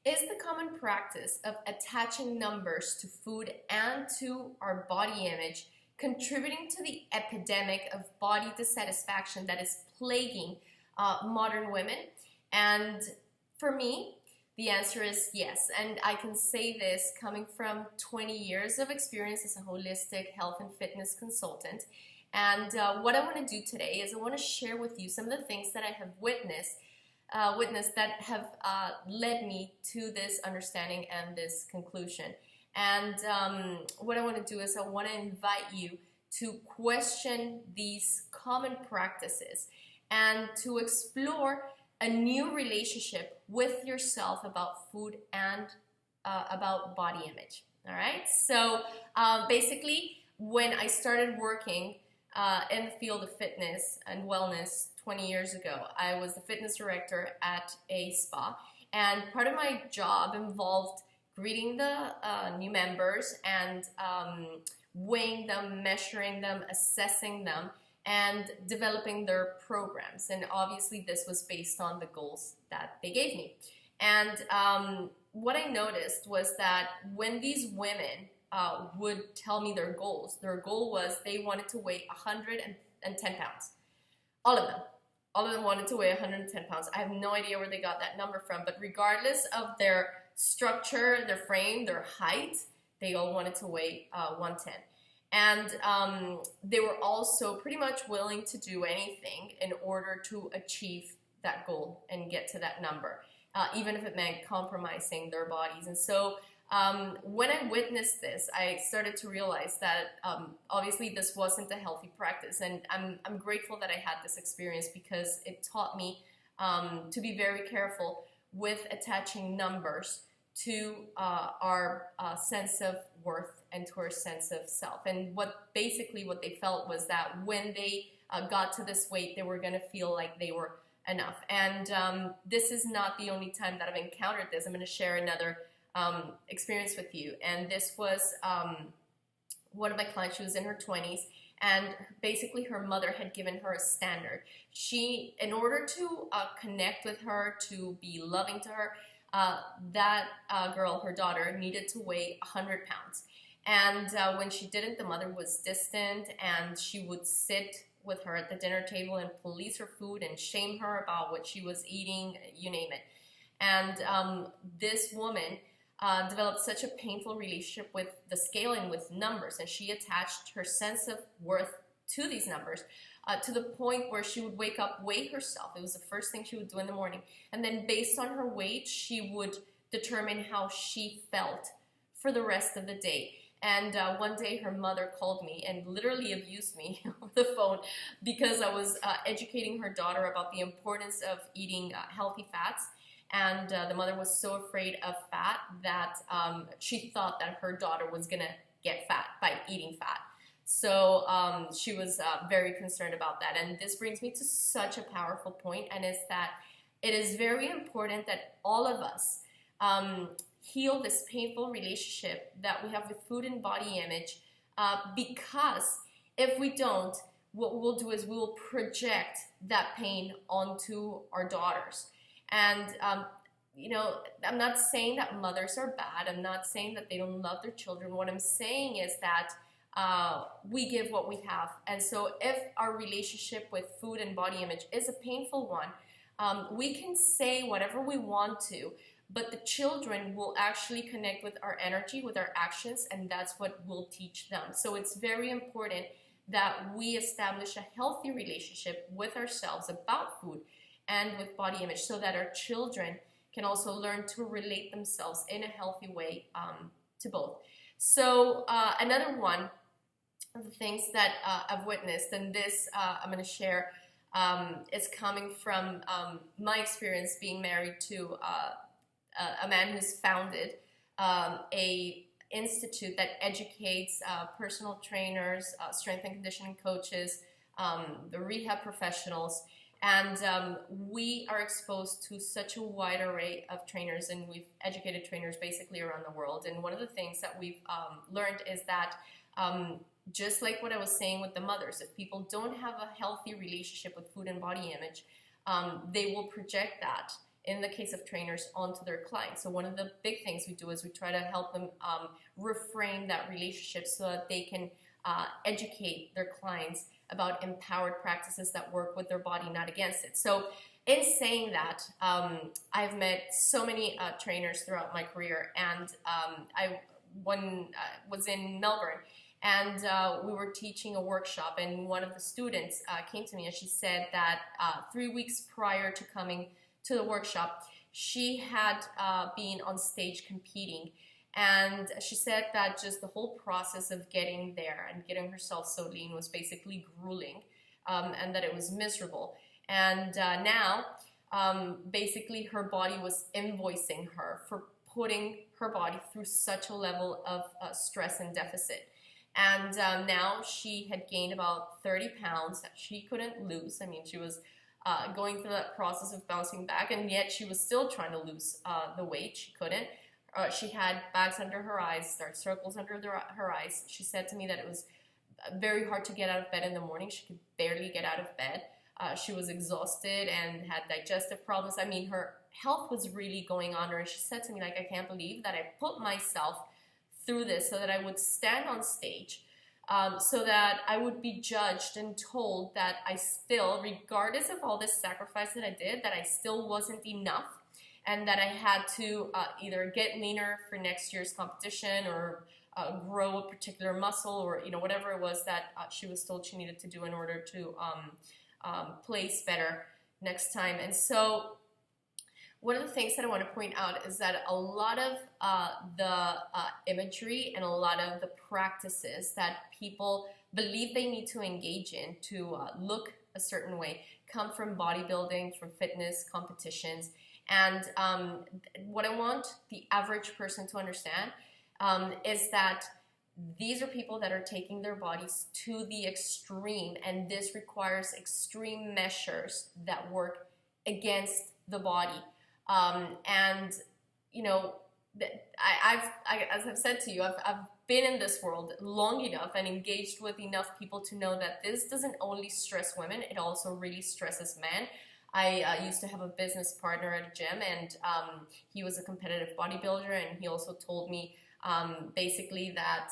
Is the common practice of attaching numbers to food and to our body image contributing to the epidemic of body dissatisfaction that is plaguing modern women? And for me, the answer is yes. And I can say this coming from 20 years of experience as a holistic health and fitness consultant. And what I want to do today is I want to share with you some of the things that I have witnessed that have led me to this understanding and this conclusion. And what I want to do is I want to invite you to question these common practices and to explore a new relationship with yourself about food and about body image. All right. So basically, when I started working in the field of fitness and wellness 20 years ago, I was the fitness director at a spa, and part of my job involved greeting the new members and weighing them, measuring them, assessing them, and developing their programs. And obviously this was based on the goals that they gave me. And what I noticed was that when these women would tell me their goal was they wanted to weigh 110 pounds. All of them. All of them wanted to weigh 110 pounds. I have no idea where they got that number from, but regardless of their structure, their frame, their height, they all wanted to weigh 110. And they were also pretty much willing to do anything in order to achieve that goal and get to that number, even if it meant compromising their bodies. And so when I witnessed this, I started to realize that obviously this wasn't a healthy practice, and I'm grateful that I had this experience because it taught me to be very careful with attaching numbers to our sense of worth and to our sense of self. And what they felt was that when they got to this weight, they were going to feel like they were enough. And this is not the only time that I've encountered this. I'm going to share another experience with you. And this was one of my clients. She was in her 20s, and basically her mother had given her a standard. She, in order to connect with her, to be loving to her, that girl, her daughter, needed to weigh 100 pounds. And when she didn't, the mother was distant, and she would sit with her at the dinner table and police her food and shame her about what she was eating, you name it. And this woman developed such a painful relationship with the scale and with numbers, and she attached her sense of worth to these numbers to the point where she would wake up, weigh herself. It was the first thing she would do in the morning, and then based on her weight, she would determine how she felt for the rest of the day. And one day her mother called me and literally abused me on the phone because I was educating her daughter about the importance of eating healthy fats. And the mother was so afraid of fat that she thought that her daughter was going to get fat by eating fat. So she was very concerned about that. And this brings me to such a powerful point, and is that it is very important that all of us heal this painful relationship that we have with food and body image, because if we don't, what we'll do is we will project that pain onto our daughters. And, you know, I'm not saying that mothers are bad. I'm not saying that they don't love their children. What I'm saying is that we give what we have. And so if our relationship with food and body image is a painful one, we can say whatever we want to, but the children will actually connect with our energy, with our actions, and that's what we'll teach them. So it's very important that we establish a healthy relationship with ourselves about food and with body image, so that our children can also learn to relate themselves in a healthy way to both. So another one of the things that I've witnessed, and this I'm going to share, is coming from my experience being married to a man who's founded a institute that educates personal trainers, strength and conditioning coaches, the rehab professionals. And we are exposed to such a wide array of trainers, and we've educated trainers basically around the world. And one of the things that we've learned is that just like what I was saying with the mothers, if people don't have a healthy relationship with food and body image, they will project that in the case of trainers, onto their clients. So one of the big things we do is we try to help them reframe that relationship so that they can educate their clients about empowered practices that work with their body, not against it. So in saying that, I've met so many trainers throughout my career, and I was in Melbourne, and we were teaching a workshop, and one of the students came to me and she said that 3 weeks prior to coming to the workshop, she had been on stage competing, and she said that just the whole process of getting there and getting herself so lean was basically grueling, and that it was miserable. And now, basically, her body was invoicing her for putting her body through such a level of stress and deficit. And now she had gained about 30 pounds that she couldn't lose. I mean, she was going through that process of bouncing back, and yet she was still trying to lose the weight. She couldn't. She had bags under her eyes, dark circles under her eyes. She said to me that it was very hard to get out of bed in the morning. She could barely get out of bed. She was exhausted and had digestive problems. I mean, her health was really going on her. And she said to me, like, I can't believe that I put myself through this so that I would stand on stage, so that I would be judged and told that I still, regardless of all this sacrifice that I did, that I still wasn't enough, and that I had to either get leaner for next year's competition or grow a particular muscle, or whatever it was that she was told she needed to do in order to place better next time. And so one of the things that I want to point out is that a lot of the imagery and a lot of the practices that people believe they need to engage in to look a certain way come from bodybuilding, from fitness competitions. And what I want the average person to understand is that these are people that are taking their bodies to the extreme, and this requires extreme measures that work against the body. And as I've said to you, I've been in this world long enough and engaged with enough people to know that this doesn't only stress women, it also really stresses men. I used to have a business partner at a gym, and he was a competitive bodybuilder, and he also told me basically that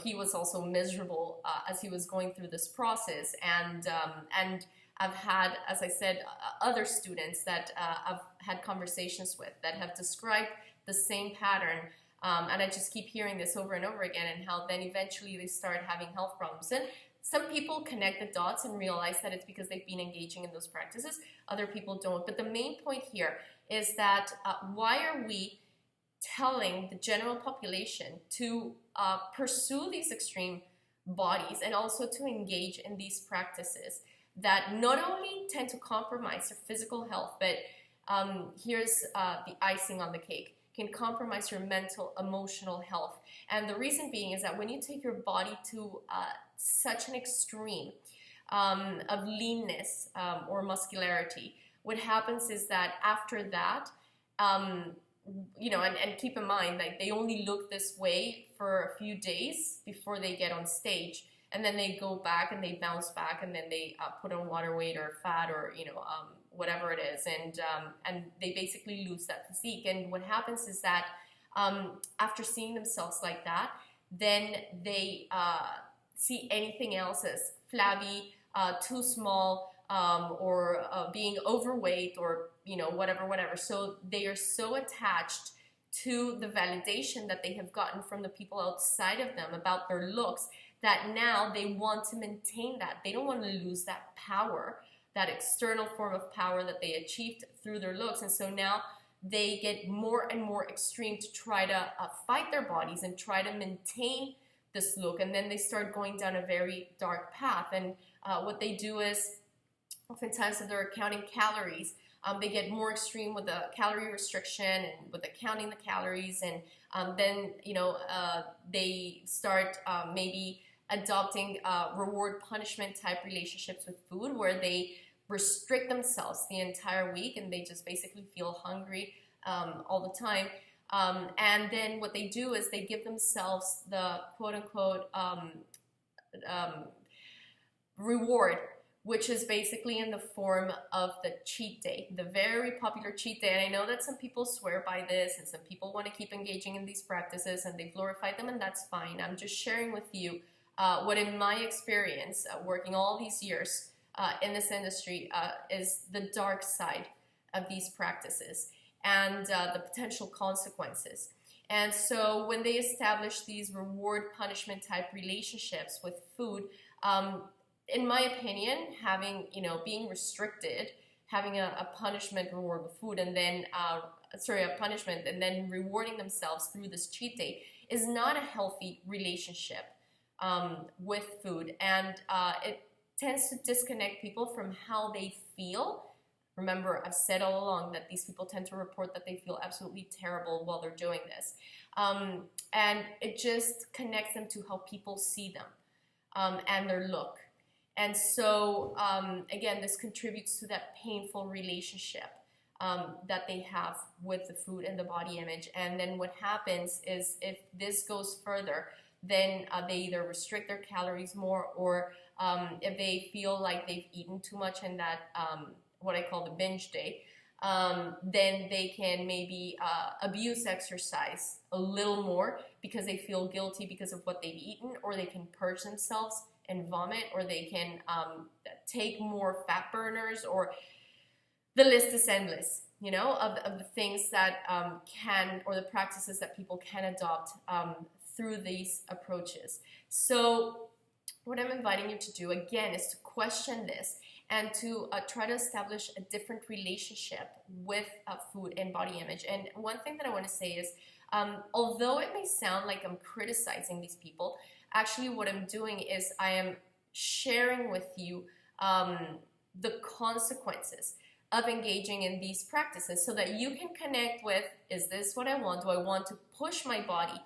he was also miserable as he was going through this process. And I've had, as I said, other students that I've had conversations with that have described the same pattern, and I just keep hearing this over and over again, and how then eventually they start having health problems. And some people connect the dots and realize that it's because they've been engaging in those practices. Other people don't. But the main point here is that why are we telling the general population to pursue these extreme bodies and also to engage in these practices that not only tend to compromise their physical health, but here's the icing on the cake, can compromise your mental, emotional health. And the reason being is that when you take your body to such an extreme of leanness or muscularity, what happens is that after that, and keep in mind, like, they only look this way for a few days before they get on stage, and then they go back and they bounce back, and then they put on water weight or fat or whatever it is, and they basically lose that physique. And what happens is that after seeing themselves like that, then they see anything else as flabby, too small, or being overweight, or whatever. So they are so attached to the validation that they have gotten from the people outside of them about their looks that now they want to maintain that. They don't want to lose that power, that external form of power that they achieved through their looks. And so now they get more and more extreme to try to fight their bodies and try to maintain this look. And then they start going down a very dark path. And what they do is, oftentimes, if they're counting calories, they get more extreme with the calorie restriction and with the counting the calories. And then, they start maybe adopting reward punishment type relationships with food, where they restrict themselves the entire week and they just basically feel hungry all the time. And then what they do is they give themselves the quote unquote reward which is basically in the form of the cheat day, the very popular cheat day. And I know that some people swear by this and some people want to keep engaging in these practices and they glorify them, and that's fine. I'm just sharing with you what in my experience, working all these years in this industry, is the dark side of these practices and the potential consequences. And so when they establish these reward punishment type relationships with food, in my opinion, having, being restricted, having a punishment reward with food, and then, a punishment and then rewarding themselves through this cheat day is not a healthy relationship with food. And it tends to disconnect people from how they feel. Remember, I've said all along that these people tend to report that they feel absolutely terrible while they're doing this. And it just connects them to how people see them and their look. And so, again, this contributes to that painful relationship that they have with the food and the body image. And then what happens is, if this goes further, then they either restrict their calories more, or if they feel like they've eaten too much in that, what I call the binge day, then they can maybe abuse exercise a little more because they feel guilty because of what they've eaten, or they can purge themselves and vomit, or they can take more fat burners, or the list is endless, of the things that can, or the practices that people can adopt through these approaches. So what I'm inviting you to do, again, is to question this and to try to establish a different relationship with food and body image. And one thing that I want to say is, although it may sound like I'm criticizing these people, actually what I'm doing is I am sharing with you the consequences of engaging in these practices, so that you can connect with, is this what I want? Do I want to push my body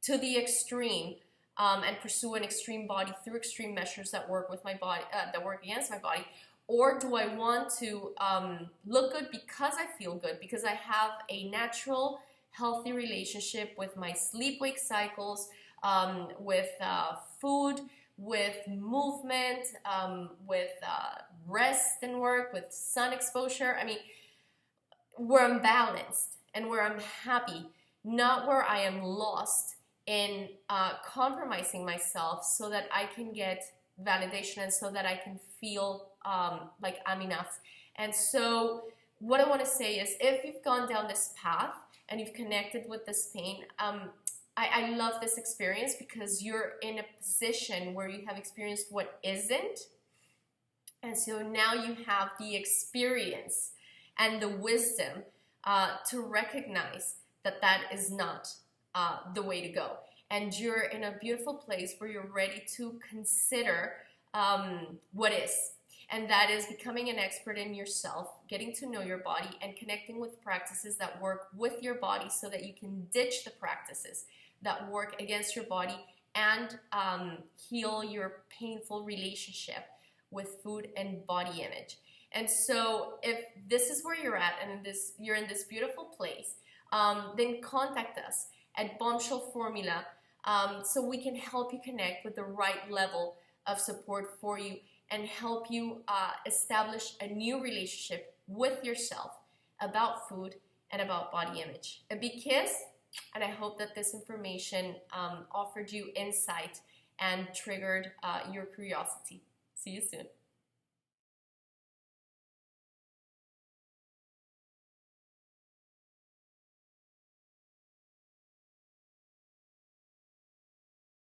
to the extreme and pursue an extreme body through extreme measures that work with my body, that work against my body? Or do I want to look good because I feel good, because I have a natural, healthy relationship with my sleep-wake cycles, with food, with movement, with rest and work, with sun exposure? I mean, where I'm balanced and where I'm happy, not where I am lost in compromising myself so that I can get validation and so that I can feel like I'm enough. And so what I want to say is, if you've gone down this path and you've connected with this pain, I love this experience, because you're in a position where you have experienced what isn't. And so now you have the experience and the wisdom to recognize that that is not the way to go. And you're in a beautiful place where you're ready to consider what is. And that is becoming an expert in yourself, getting to know your body, and connecting with practices that work with your body, so that you can ditch the practices that work against your body and heal your painful relationship with food and body image. And so if this is where you're at, and you're in this beautiful place, then contact us at Bombshell Formula, so we can help you connect with the right level of support for you, and help you establish a new relationship with yourself about food and about body image. A big kiss, and I hope that this information offered you insight and triggered your curiosity. See you soon.